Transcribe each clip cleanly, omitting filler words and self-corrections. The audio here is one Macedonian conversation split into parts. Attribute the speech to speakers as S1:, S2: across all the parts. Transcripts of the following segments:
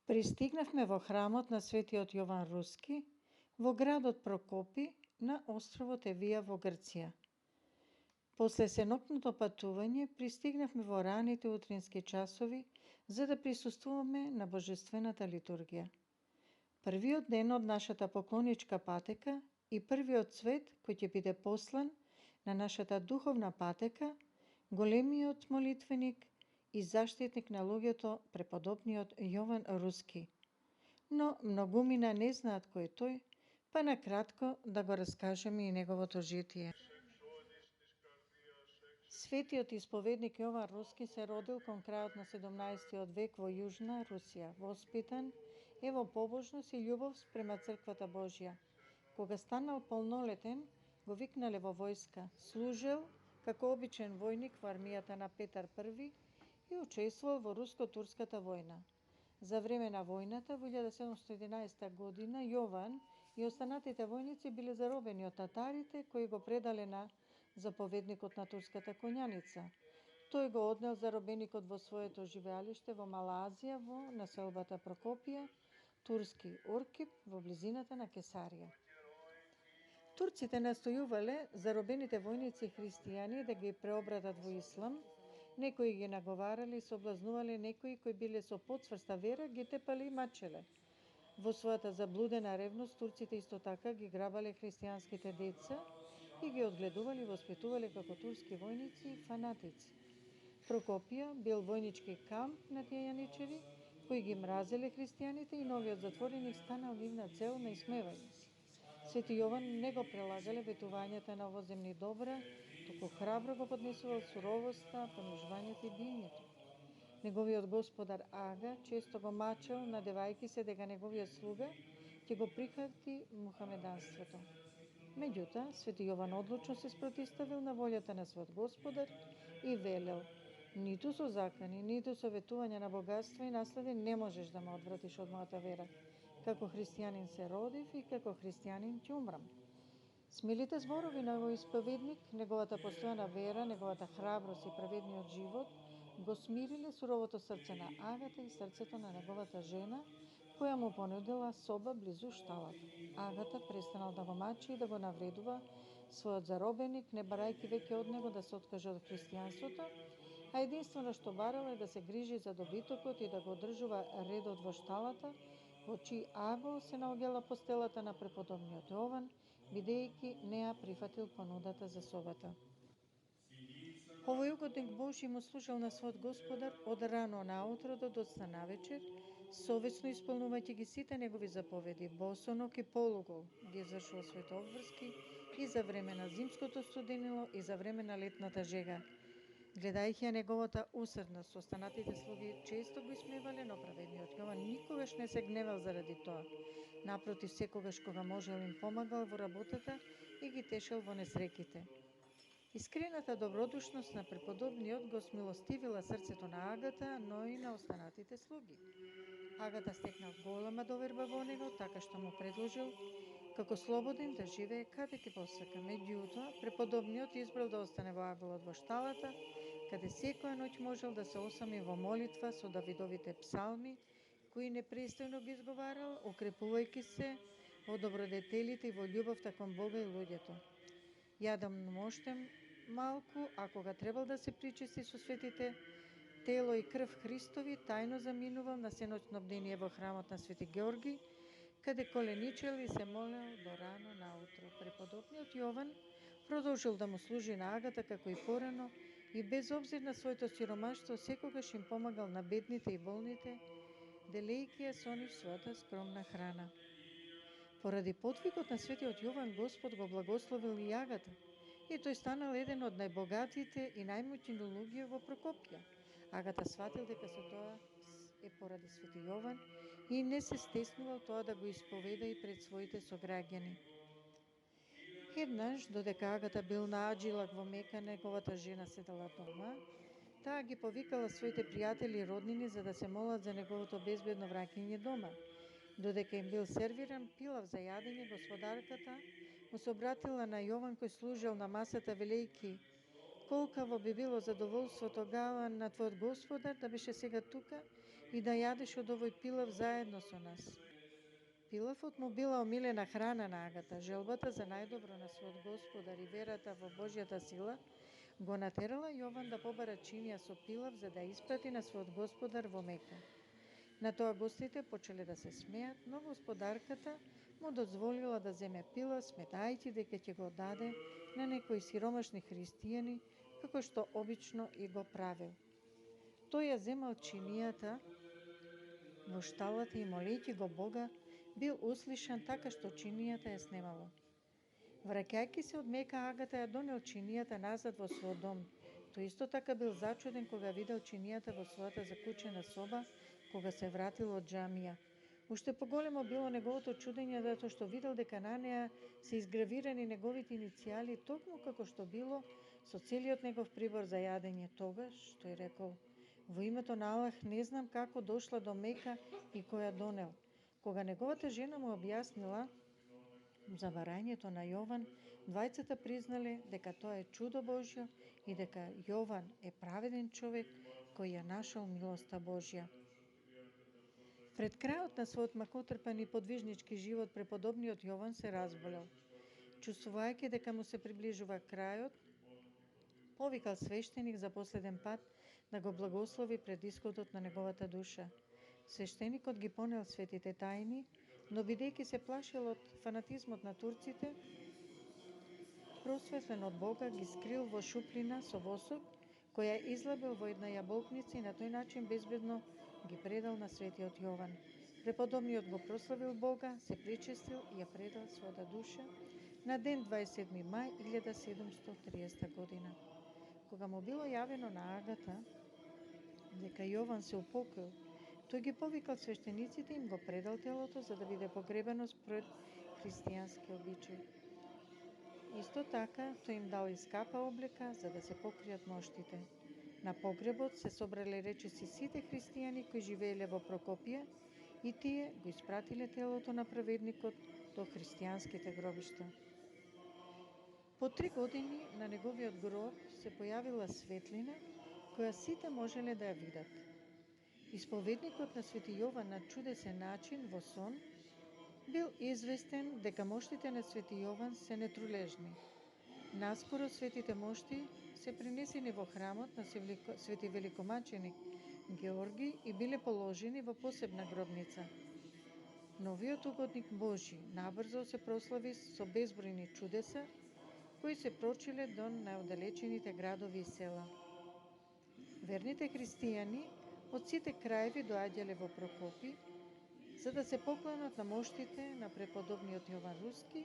S1: Пристигнавме во храмот на светиот Јован Руски, во градот Прокопи, на островот Евија во Грција. После сеноќното патување, пристигнавме во раните утрински часови за да присуствуваме на божествената литургија. Првиот ден од нашата поклоничка патека и првиот цвет кој ќе биде послан на нашата духовна патека, големиот молитвеник и заштитник на луѓето, преподобниот Јован Руски. Но многумина не знаат кој е тој, па накратко да го раскажеме и неговото житие. Светиот исповедник Јован Руски се родил кон крајот на 17 век во Јужна Русија. Воспитан е во побожност и љубов спрема Црквата Божја. Кога станал полнолетен, го викнале во војска. Служел како обичен војник во армијата на Петар I и учествувал во руско-турската војна. За време на војната во 1711 година Јован и останатите војници биле заробени од татарите кои го предале на заповедникот на турската коњаница. Тој го однел заробеникот во своето живеалиште во Мала Азија во населбата Прокопија, турски Уркип во близината на Кесарија. Турците настојувале заробените војници христијани да ги преобратат во ислам. Некои ги наговарале и соблазнувале, некои кои биле со подсврста вера ги тепале и мачеле. Во својата заблудена ревност турците исто така ги грабале христијанските деца и ги одгледувале и воспитувале како турски војници и фанатици. Прокопија бил војнички камп на тие јаничеви кои ги мразеле христијаните и новиот затвореник станал нивна цел на исмевање. Свети Јован не го прилагале ветувањата на овоземни добра, туку храбро го поднесувал суровоста, понижувањето и биењето. Неговиот господар Ага често го мачел, надевајќи се дека неговиот слуга ќе го прихвати мухамеданството. Меѓутоа, Свети Јован одлучно се спротивставил на волјата на својот господар и велел: ниту со закани, ниту со ветување на богатства и наслади не можеш да ме одвратиш од мојата вера. Како христијанин се родив и како христијанин ќе умрам. Смелите зборови на овој исповедник, неговата постојана вера, неговата храброст и праведниот живот го смириле суровото срце на Агата и срцето на неговата жена, која му понудила соба близу шталата. Агата престанал да го мачи и да го навредува својот заробеник, не барајќи веќе од него да се откаже од христијанството, а единствено што барала е да се грижи за добитокот и да го одржува редот во шталата, во чии аго се наоѓала постелата на преподобниот Јован, бидејќи не ја прифатил понудата за собата. Овој угодник Божи му служел на својот господар од рано наутро до доцна навечер, совесно исполнувајќи ги сите негови заповеди, босоног и полугол ги извршувал своите обврски и за време на зимското студенило и за време на летната жега. Гледајќи ја неговата усрдност, останатите слуги често го исмевале, но праведниот Јован никогаш не се гневал заради тоа. Напротив, секогаш кога можел им помагал во работата и ги тешел во несреќите. Искрената добродушност на преподобниот го смилостивила срцето на Агата, но и на останатите слуги. Агата стекнал голема доверба во него, така што му предложил како слободен да живее каде ќе посака. Меѓутоа, преподобниот избрал да остане во аголот во шталата, каде секоја ноќ можел да се осами во молитва со Давидовите псалми, кои непрестојно ги изговарал, укрепувајќи се во добродетелите и во љубовта кон Бога и луѓето. Јадам моштем малку, а кога требал да се причисти со светите тело и крв Христови, тајно заминувал на сеноќно бдение во храмот на Свети Георги, каде коленичел и се молел до рано наутро. Преподобниот Јован продолжил да му служи на Агата како и порано и без обзир на своето сиромаштво секогаш им помагал на бедните и болните, делејќи ја со нив својата скромна храна. Поради подвигот на Светиот Јован, Господ го благословил и Агата, и тој станал еден од најбогатите и најмоćни луѓе во Прокопија. Агата сватил дека се тоа е поради Свети Јован и не се стеснувал тоа да го исповеда и пред своите сограѓани. Еднаш, додека Агата бил на Аджилак во Мека, неговата жена седела дома, таа ги повикала своите пријатели и роднини за да се молат за неговото безбедно враќање дома. Додека им бил сервиран пилав за јадење, господарката му се обратила на Јован кој служел на масата велејќи: Колкаво би било задоволство тогава на твојот Господар да беше сега тука и да јадеш од овој пилав заедно со нас. Пилавот му била омилена храна на Агата. Желбата за најдобро на својот Господар и верата во Божјата сила го натерала Јован да побара чинија со пилав за да испрати на својот Господар во Мека. На тоа гостите почеле да се смеат, но господарката му дозволила да земе пилав, сметајќи дека ќе го даде на некои сиромашни христијани, како што обично и го правил. Тој ја земал чинијата во шталата и молејќи го Бога, бил услишан така што чинијата ја снемало. Враќајќи се од Мека, Агата ја донел чинијата назад во својот дом. Тој исто така бил зачуден кога видел чинијата во својата закучена соба, кога се вратил од џамија. Уште поголемо било неговото чудење затоа што видел дека на неа се изгравирани неговите иницијали токму како што било со целиот негов прибор за јадење. Тогаш тој рекол: во името на Аллах не знам како дошла до Мека и кој ја донел. Кога неговата жена му објаснила за барањето на Јован, двајцата признале дека тоа е чудо Божјо и дека Јован е праведен човек кој ја нашол милоста Божја. Пред крајот на својот макотрпан и подвижнички живот, преподобниот Јован се разболел. Чувствувајќи дека му се приближува крајот, повикал свештеник за последен пат да го благослови пред исходот на неговата душа. Свештеникот ги понел светите тајни, но бидејќи се плашил од фанатизмот на турците, просветлен од Бога, ги скрил во шуплина со восок, која излабил во една јаболкница и на тој начин безбедно ги предал на светиот Јован. Преподобниот го прославил Бога, се причестил и ја предал својата душа на ден 27. мај 1730 година. Кога му било јавено на Агата дека Јован се упокоил, тој ги повикал свештениците и им го предал телото за да биде погребено според христијански обичај. Исто така, тој им дал и скапа облека за да се покријат моштите. На погребот се собрале речиси сите христијани кои живееле во Прокопија и тие го испратиле телото на праведникот до христијанските гробишта. По 3 години на неговиот гроб се појавила светлина која сите можеле да ја видат. Исповедникот на Свети Јован на чудесен начин во сон бил известен дека моштите на Свети Јован се нетрулежни. Наскоро светите мошти се принесени во храмот на Свети великомаченик Георги и биле положени во посебна гробница. Новиот угодник Божи набрзо се прослави со безбројни чудеса кои се прочиле до најоддалечените градови и села. Верните христијани од сите краеви доаѓале во Прокопи за да се поклонат на моштите на преподобниот Јован Руски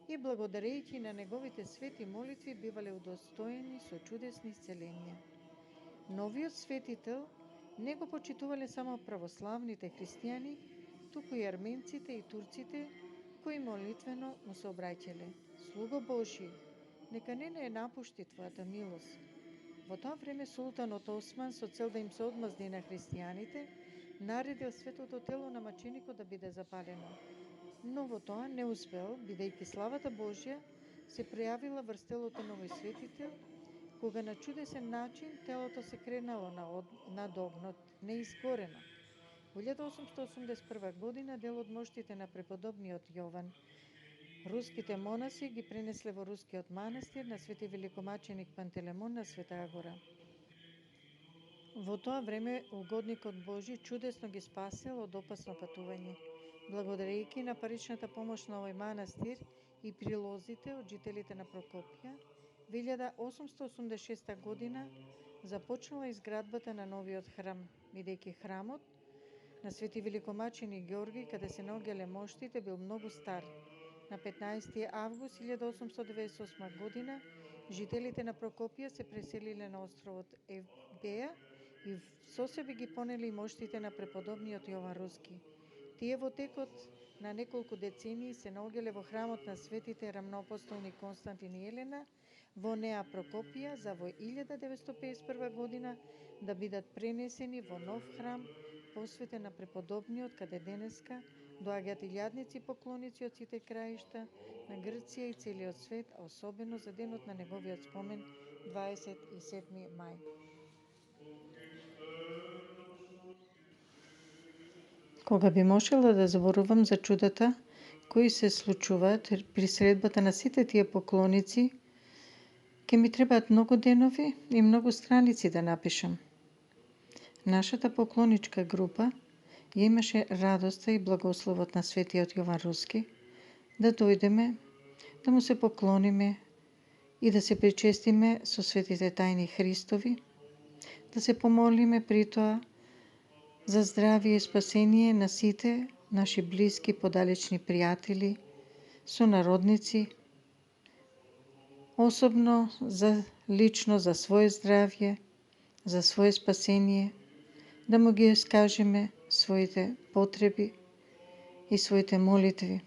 S1: и благодарејќи на неговите свети молитви бивале удостоени со чудесни исцеленија. Новиот светител не го почитувале само православните христијани, туку и арменците и турците кои молитвено му се обраќале: Слуго Божи, нека не напушти твојата милост. Во тоа време султанот Осман, со цел да им се одмазди на христијаните, наредил светото тело на маченикот да биде запалено. Но во тоа не успел, бидејќи славата Божја се пројавила врз телото на овој светител, кога на чудесен начин телото се кренало над огнот, неизгорено. Во 1881 година дел од моштите на преподобниот Јован руските монаси ги пренесле во рускиот манастир на Свети великомаченик Пантелемон на Света Агора. Во тоа време угодникот Божи чудесно ги спасил од опасно патување. Благодарејќи на паричната помош на овој манастир и прилозите од жителите на Прокопија, во 1886 година започнала изградбата на новиот храм, бидејќи храмот на Свети великомаченик Георги, каде се наоѓале моштите, бил многу стар. На 15. август 1898 година жителите на Прокопија се преселиле на островот Евбеја и со себе ги понели и моштите на преподобниот Јован Руски. Тие во текот на неколку децении се наоѓале во храмот на светите рамноапостолни Константин и Елена во Неа Прокопија за во 1951 година да бидат пренесени во нов храм посветен на преподобниот, каде денеска доаѓаат илјадници поклоници од сите краишта на Грција и целиот свет, а особено за денот на неговиот спомен 27. мај. Кога би можела да зборувам за чудата кои се случуваат при средбата на сите тие поклоници, ќе ми требаат многу денови и многу страници да напишам. Нашата поклоничка група ја имаше радоста и благословот на светиот Јован Руски да дојдеме, да му се поклониме и да се причестиме со светите тајни Христови, да се помолиме при тоа за здравие и спасение на сите наши блиски подалечни пријатели, сонародници, особено лично за своје здравје, за своје спасение, да му ги искажеме своите потреби и своите молитви.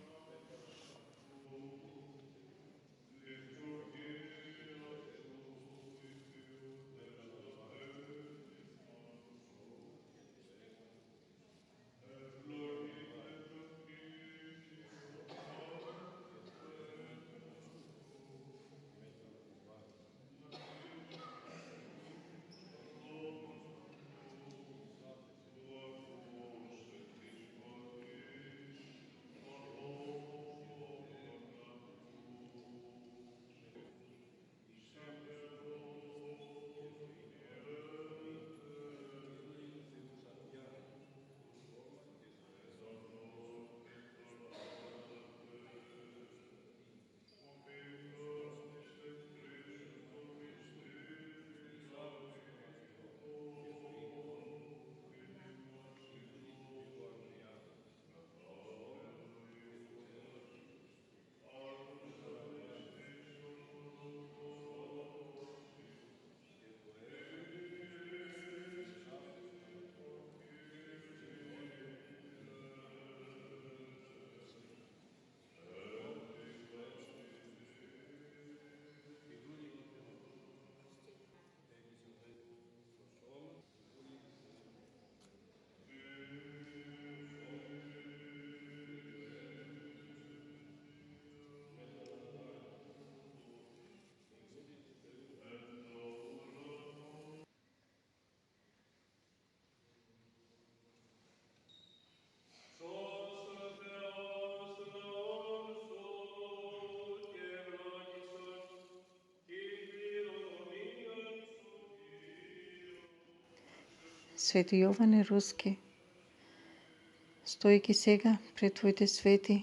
S1: Свети Јоване Руски, стојки сега пред Твоите свети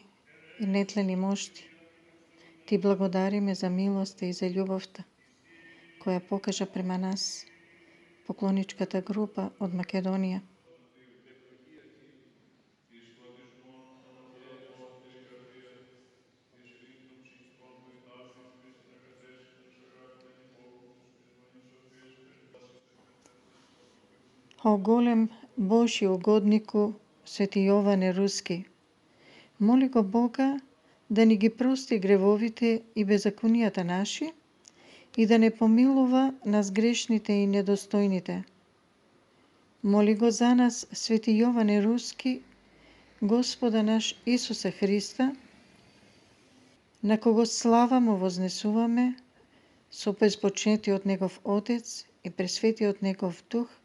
S1: и нетлени мошти, Ти благодариме за милоста и за љубовта која покажа према нас, поклоничката група од Македонија. О голем Божји угоднику, Свети Јоване Руски, моли го Бога да ни ги прости гревовите и беззаконијата наши и да не помилува нас грешните и недостојните. Моли го за нас, Свети Јоване Руски, Господа наш Исуса Христа, на кого слава му вознесуваме со безпочнетиот Негов Отец и пресветиот Негов Дух,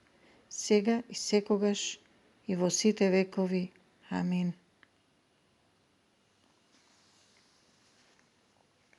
S1: сега и секогаш и во сите векови. Амин.